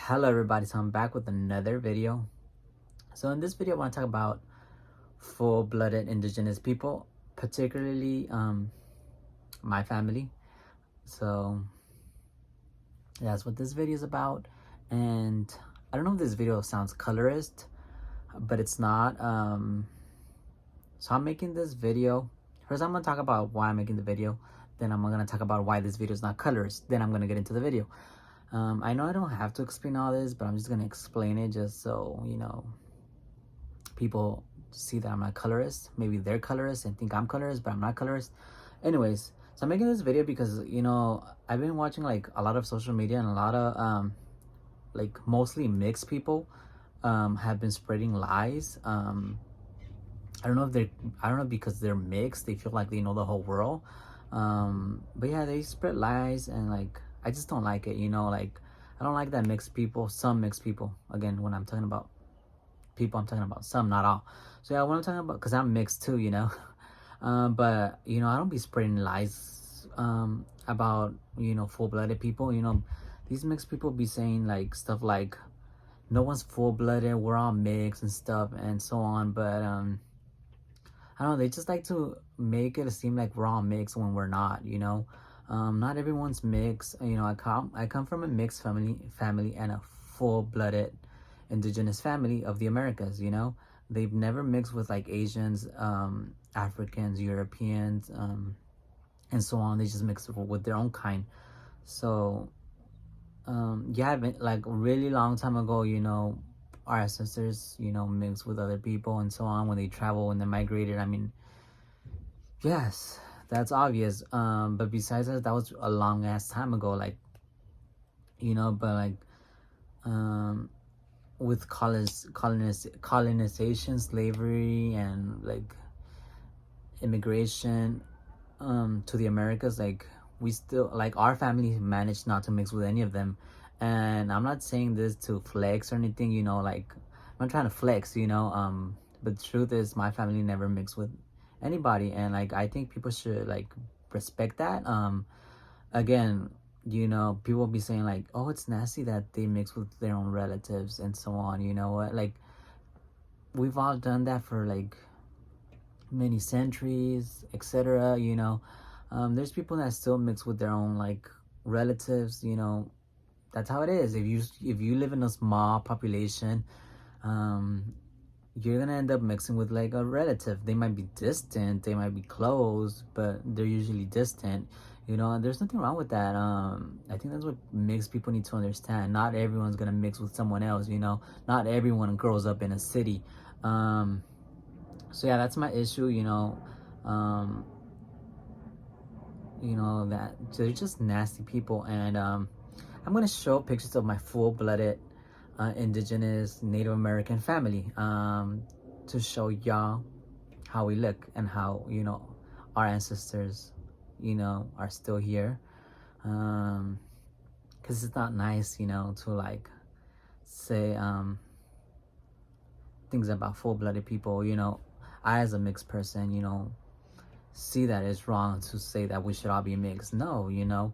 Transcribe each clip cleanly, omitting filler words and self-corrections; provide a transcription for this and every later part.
Hello everybody, so I'm back with another video. So in this video I want to talk about full-blooded indigenous people, particularly my family. So that's what this video is about. And I don't know if this video sounds colorist, but it's not. So I'm making this video. First I'm going to talk about why I'm making the video. Then I'm going to talk about why this video is not colorist. Then I'm going to get into the video. I know I don't have to explain all this, but I'm just going to explain it just so, people see that I'm not colorist. Maybe they're colorist and think I'm colorist, but I'm not colorist. Anyways, so I'm making this video because, I've been watching like a lot of social media and a lot of, like mostly mixed people have been spreading lies. I don't know because they're mixed, they feel like they know the whole world. But yeah, they spread lies and like, I just don't like it, like I don't like that some mixed people, again, when I'm talking about people, I'm talking about some, not all. So yeah, what I'm talking about, because I'm mixed too, but I don't be spreading lies about full-blooded people. These mixed people be saying like stuff like no one's full-blooded, we're all mixed and stuff and so on, but I don't know, they just like to make it seem like we're all mixed when we're not, not everyone's mixed. I come from a mixed family and a full-blooded indigenous family of the Americas. They've never mixed with like Asians, Africans, Europeans, and so on. They just mix with their own kind. So yeah, like a really long time ago, our ancestors, mixed with other people and so on when they travel, when they migrated. I mean, yes, that's obvious. But besides that was a long ass time ago, like, but like, with colonization, slavery, and like immigration to the Americas, like we still, like, our family managed not to mix with any of them. And I'm not saying this to flex or anything, like I'm not trying to flex, but the truth is my family never mixed with anybody, and like I think people should like respect that. Again, people be saying like, oh, it's nasty that they mix with their own relatives and so on. You know what, like we've all done that for like many centuries, etc. There's people that still mix with their own like relatives. That's how it is. If you live in a small population, you're gonna end up mixing with like a relative. They might be distant, they might be close, but they're usually distant. And there's nothing wrong with that. I think that's what mixed people need to understand. Not everyone's gonna mix with someone else. Not everyone grows up in a city. So yeah, that's my issue. That they're just nasty people, and I'm gonna show pictures of my full-blooded indigenous Native American family, to show y'all how we look and how our ancestors are still here, because it's not nice to like say things about full-blooded people. I, as a mixed person, see that it's wrong to say that we should all be mixed. No,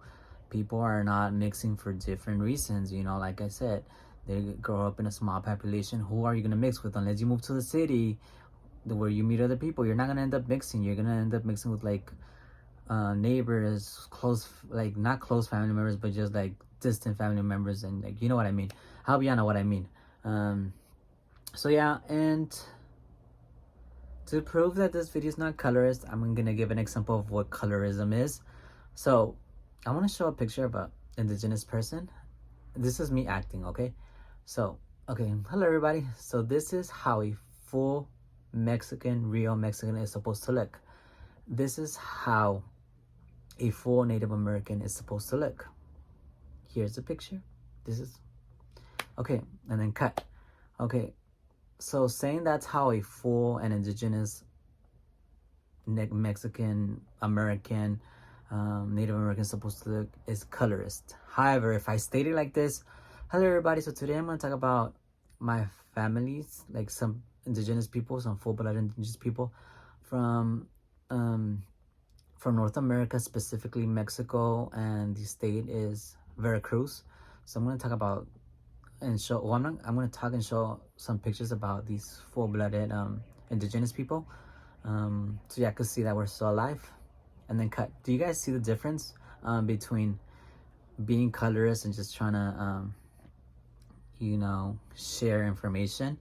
people are not mixing for different reasons. Like I said, they grow up in a small population. Who are you gonna mix with? Unless you move to the city where you meet other people, you're not gonna end up mixing. You're gonna end up mixing with like neighbors, close, like not close family members, but just like distant family members, and like, you know what I mean. I hope y'all know what I mean. So yeah, and to prove that this video is not colorist, I'm gonna give an example of what colorism is. So I want to show a picture of a indigenous person. This is me acting, okay? So, okay, hello everybody. So this is how a full real Mexican is supposed to look. This is how a full Native American is supposed to look. Here's the picture. This is, okay, and then cut. Okay, so saying that's how a full and indigenous Mexican American Native American is supposed to look is colorist. However, if I state it like this, hello everybody, so today I'm going to talk about my families, like some indigenous people, some full-blooded indigenous people from North America, specifically Mexico, and the state is Veracruz. So I'm going to talk about and show. Well, I'm gonna talk and show some pictures about these full-blooded indigenous people. So yeah, I could see that we're still alive. And then cut. Do you guys see the difference between being colorist and just trying to share information?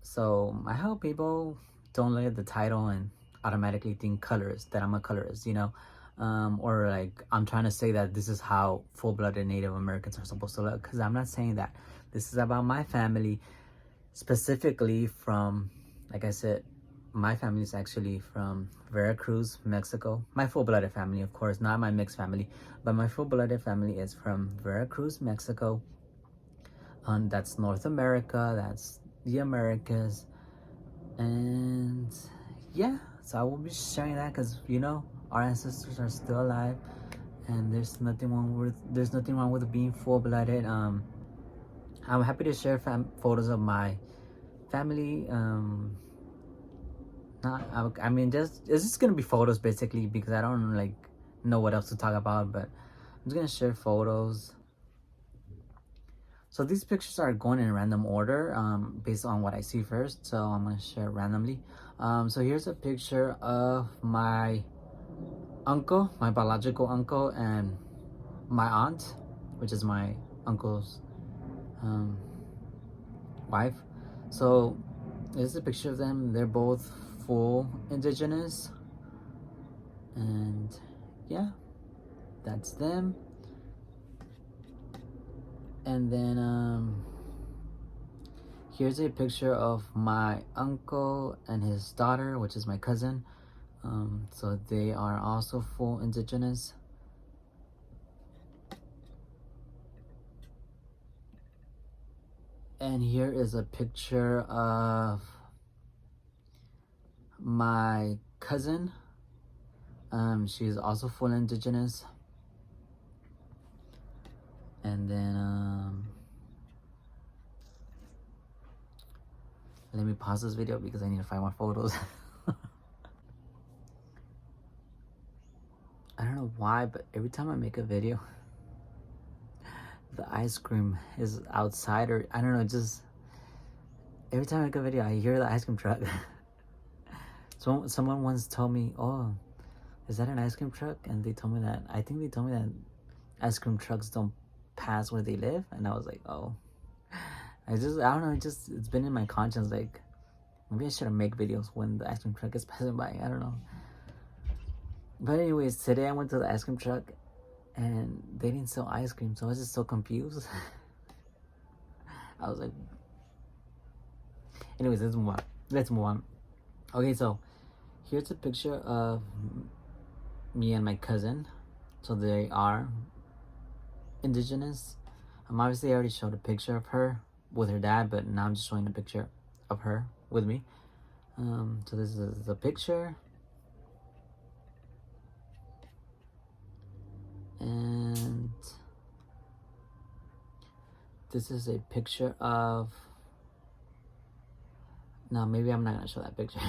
So I hope people don't look at the title and automatically think colorist, that I'm a colorist, or like I'm trying to say that this is how full-blooded Native Americans are supposed to look, because I'm not saying that. This is about my family, specifically from, like I said, my family is actually from Veracruz, Mexico. My full-blooded family, of course, not my mixed family, but my full-blooded family is from Veracruz, Mexico. That's North America, that's the Americas. And yeah, so I will be sharing that because our ancestors are still alive, and there's nothing wrong with being full-blooded. I'm happy to share photos of my family. I mean, it's just gonna be photos basically, because I don't like know what else to talk about, but I'm just gonna share photos. So these pictures are going in random order based on what I see first, so I'm gonna share randomly. So here's a picture of my uncle, my biological uncle, and my aunt, which is my uncle's wife. So this is a picture of them. They're both full indigenous, and yeah, that's them. And then here's a picture of my uncle and his daughter, which is my cousin. So they are also full indigenous. And here is a picture of my cousin. She's also full indigenous. And then let me pause this video because I need to find more photos. I don't know why, but every time I make a video, the ice cream is outside, or I don't know, just every time I make a video, I hear the ice cream truck. So someone once told me, "Oh, is that an ice cream truck?" And they told me that, I think they told me that ice cream trucks don't pass where they live, and I was like, oh. I don't know, it's been in my conscience, like maybe I shouldn't make videos when the ice cream truck is passing by. I don't know. But anyways, today I went to the ice cream truck and they didn't sell ice cream, so I was just so confused. I was like, anyways, let's move on. Okay, so here's a picture of me and my cousin. So they are indigenous. Obviously I already showed a picture of her with her dad, but now I'm just showing a picture of her with me. So this is the picture. And this is a picture of, no, maybe I'm not gonna show that picture.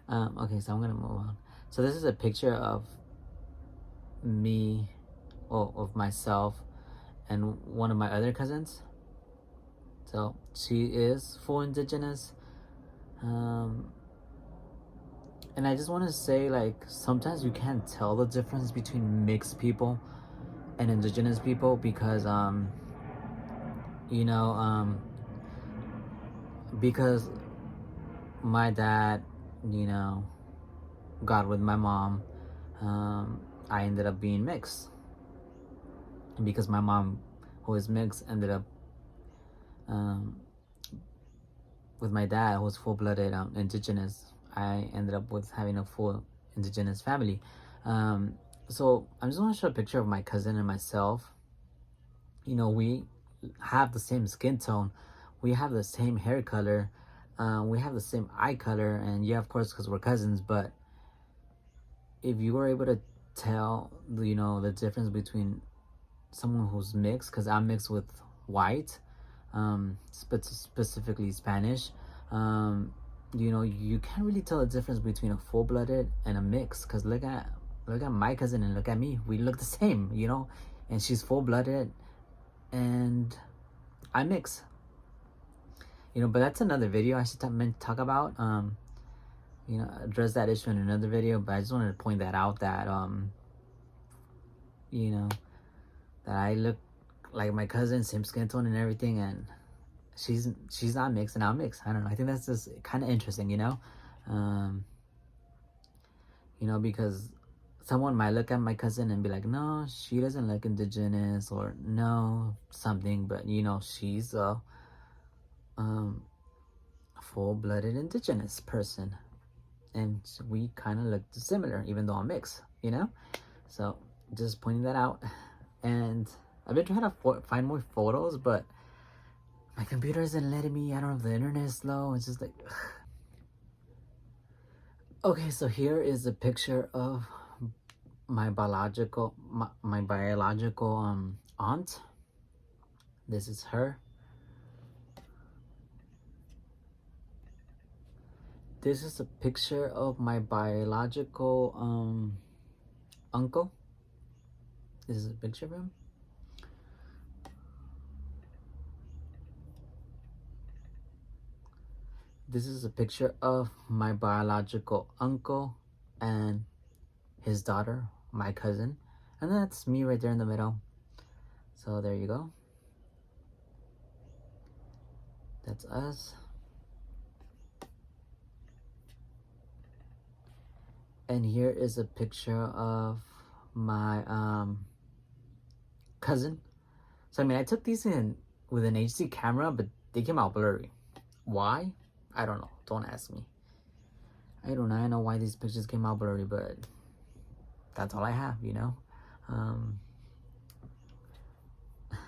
Okay, so I'm gonna move on. So this is a picture of me, of myself and one of my other cousins. So she is full indigenous. And I just want to say, like, sometimes you can't tell the difference between mixed people and indigenous people because because my dad got with my mom, I ended up being mixed, and because my mom, who is mixed, ended up with my dad, who was full-blooded indigenous, I ended up with having a full indigenous family. So I just want to show a picture of my cousin and myself. We have the same skin tone, we have the same hair color, we have the same eye color, and yeah, of course, because we're cousins. But if you were able to tell, the difference between someone who's mixed, because I'm mixed with white, specifically Spanish, you can't really tell the difference between a full-blooded and a mix, because look at my cousin and look at me, we look the same, and she's full-blooded, and I mix. But that's another video I should meant to talk about. Address that issue in another video. But I just wanted to point that out, that you know, that I look like my cousin, same skin tone and everything, and she's not mixed and I'm mixed. I don't know. I think that's just kind of interesting, um, because someone might look at my cousin and be like, no, she doesn't look indigenous, or no, something, but she's a full-blooded indigenous person, and we kind of look similar, even though I'm mixed, So just pointing that out. And I've been trying to find more photos, but my computer isn't letting me. I don't know if the internet is slow. It's just like, ugh. Okay, so here is a picture of my biological aunt. This is her. This is a picture of my biological uncle. This is a picture of him. This is a picture of my biological uncle and his daughter, my cousin. And that's me right there in the middle. So there you go. That's us. And here is a picture of my cousin. So I mean, I took these in with an HD camera, but they came out blurry. Why? I don't know. Don't ask me. I don't know. I know why these pictures came out blurry, but that's all I have,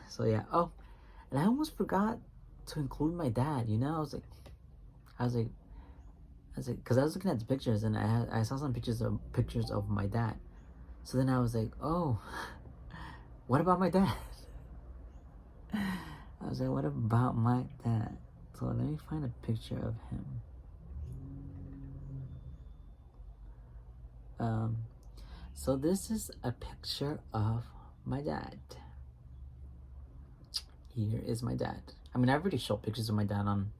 So yeah. Oh, and I almost forgot to include my dad. I was like, because I was looking at the pictures and I saw some pictures of my dad. So then I was like, oh, what about my dad? I was like, what about my dad? So let me find a picture of him. So this is a picture of my dad. Here is my dad. I mean, I've already showed pictures of my dad on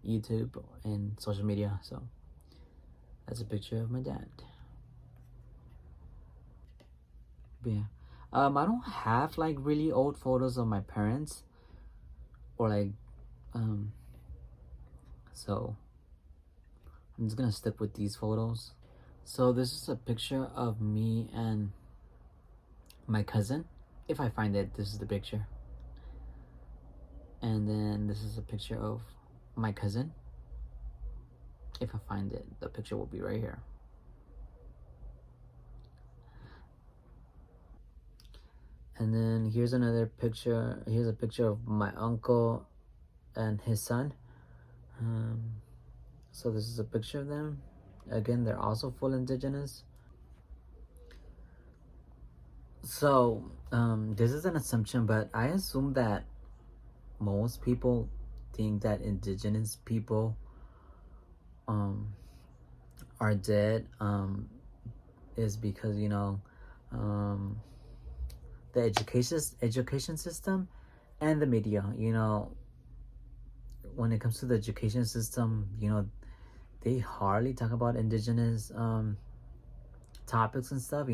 YouTube and social media, so that's a picture of my dad. But yeah, I don't have like really old photos of my parents, or like, so I'm just gonna stick with these photos. So this is a picture of me and my cousin. If I find it, this is the picture. And then this is a picture of my cousin. If I find it, the picture will be right here. And then here's another picture. Here's a picture of my uncle and his son. So this is a picture of them. Again, they're also full indigenous. So this is an assumption, but I assume that most people think that indigenous people are dead, is because the education system and the media. When it comes to the education system, they hardly talk about indigenous topics and stuff.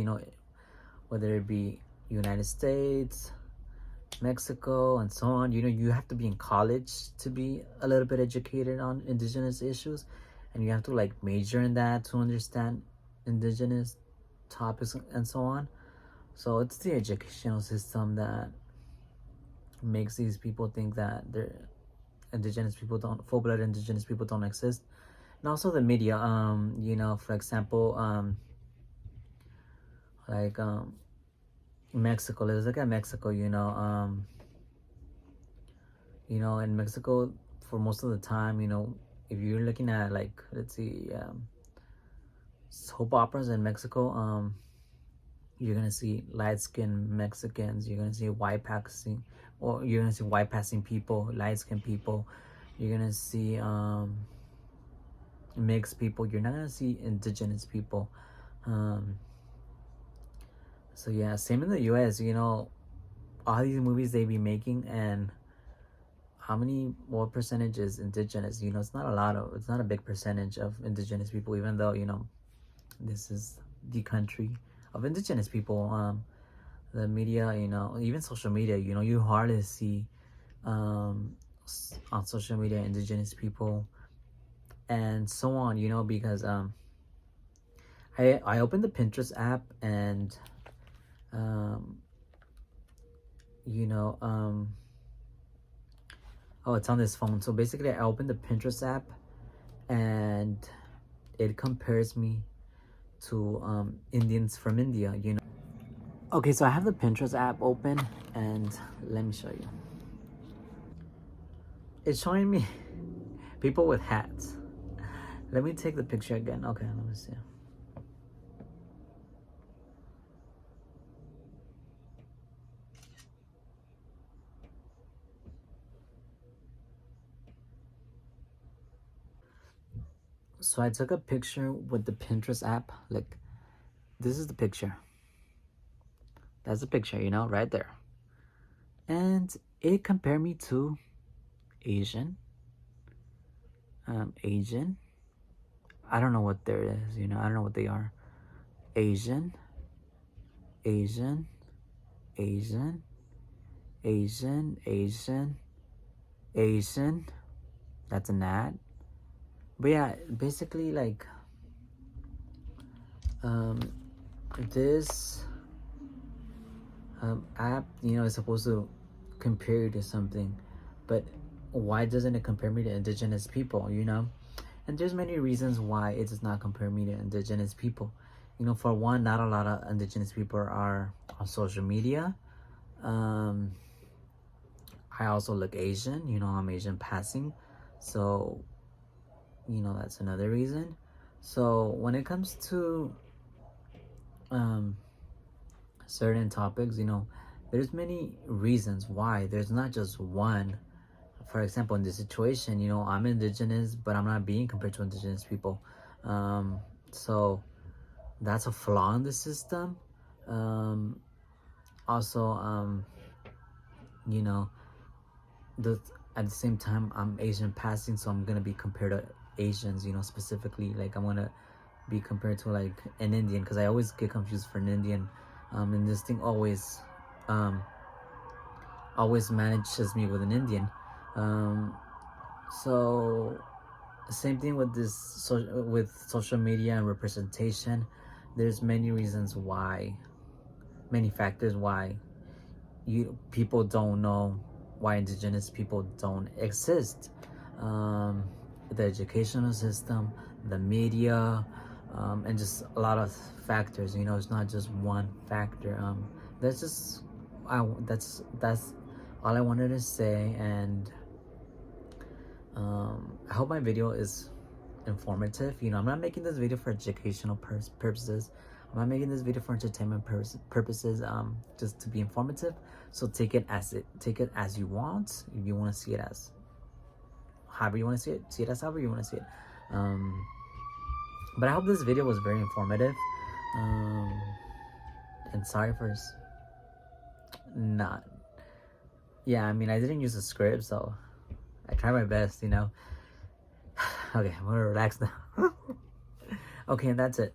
Whether it be United States, Mexico, and so on. You have to be in college to be a little bit educated on indigenous issues, and you have to like major in that to understand indigenous topics and so on. So it's the educational system that makes these people think that they're indigenous people don't full-blooded indigenous people don't exist. And also the media, for example, like Mexico. Let's look at Mexico. In Mexico, for most of the time, if you're looking at like, let's see, soap operas in Mexico, you're gonna see light-skinned Mexicans. You're gonna see white passing people, light-skinned people. You're gonna see mixed people. You're not gonna see indigenous people. So yeah, same in the US. All these movies they be making, and what percentage is indigenous? You know, it's not a big percentage of indigenous people, even though, you know, this is the country of indigenous people. The media, you know, even social media, you know, you hardly see on social media indigenous people and so on, you know, because I opened the Pinterest app, and um you know, oh, it's on this phone. So basically I opened the Pinterest app, and it compares me to Indians from India, you know. Okay, so I have the Pinterest app open, and let me show you. It's showing me people with hats. Let me take the picture again. Okay, let me see. So I took a picture with the Pinterest app. Like, this is the picture. That's the picture, you know, right there. And it compared me to Asian. Asian. I don't know what there is, you know, I don't know what they are. Asian, Asian, Asian, Asian, Asian, Asian. That's an ad. But yeah, basically, like, um, this app, you know, is supposed to compare you to something, but why doesn't it compare me to indigenous people, you know? And there's many reasons why it does not compare me to indigenous people. You know, for one, not a lot of indigenous people are on social media. um I also look Asian, you know, I'm Asian passing, so you know, that's another reason. So when it comes to um certain topics, you know, there's many reasons why. There's not just one. For example, in this situation, you know, I'm indigenous, but I'm not being compared to indigenous people. So that's a flaw in the system. um Also, you know, the at the same time, I'm Asian passing, so I'm gonna be compared to Asians, you know, specifically. Like, I'm gonna be compared to like an Indian, because I always get confused for an Indian. And this thing um always manages me with an Indian. um so same thing with with social media and representation. There's many reasons why, many factors why people don't know why indigenous people don't exist. um, the educational system, the media, and just a lot of factors, you know. It's not just one factor. That's just that's all I wanted to say. And I hope my video is informative. You know, I'm not making this video for educational purposes. I'm not making this video for entertainment purposes. Just to be informative. So take it as you want. If you want to see it as however you want to see it as however you want to see it. Um, but I hope this video was very informative. Um, and sorry for not. Yeah, I mean, I didn't use a script, so I tried my best. You know. Okay, I'm gonna relax now. Okay, and that's it.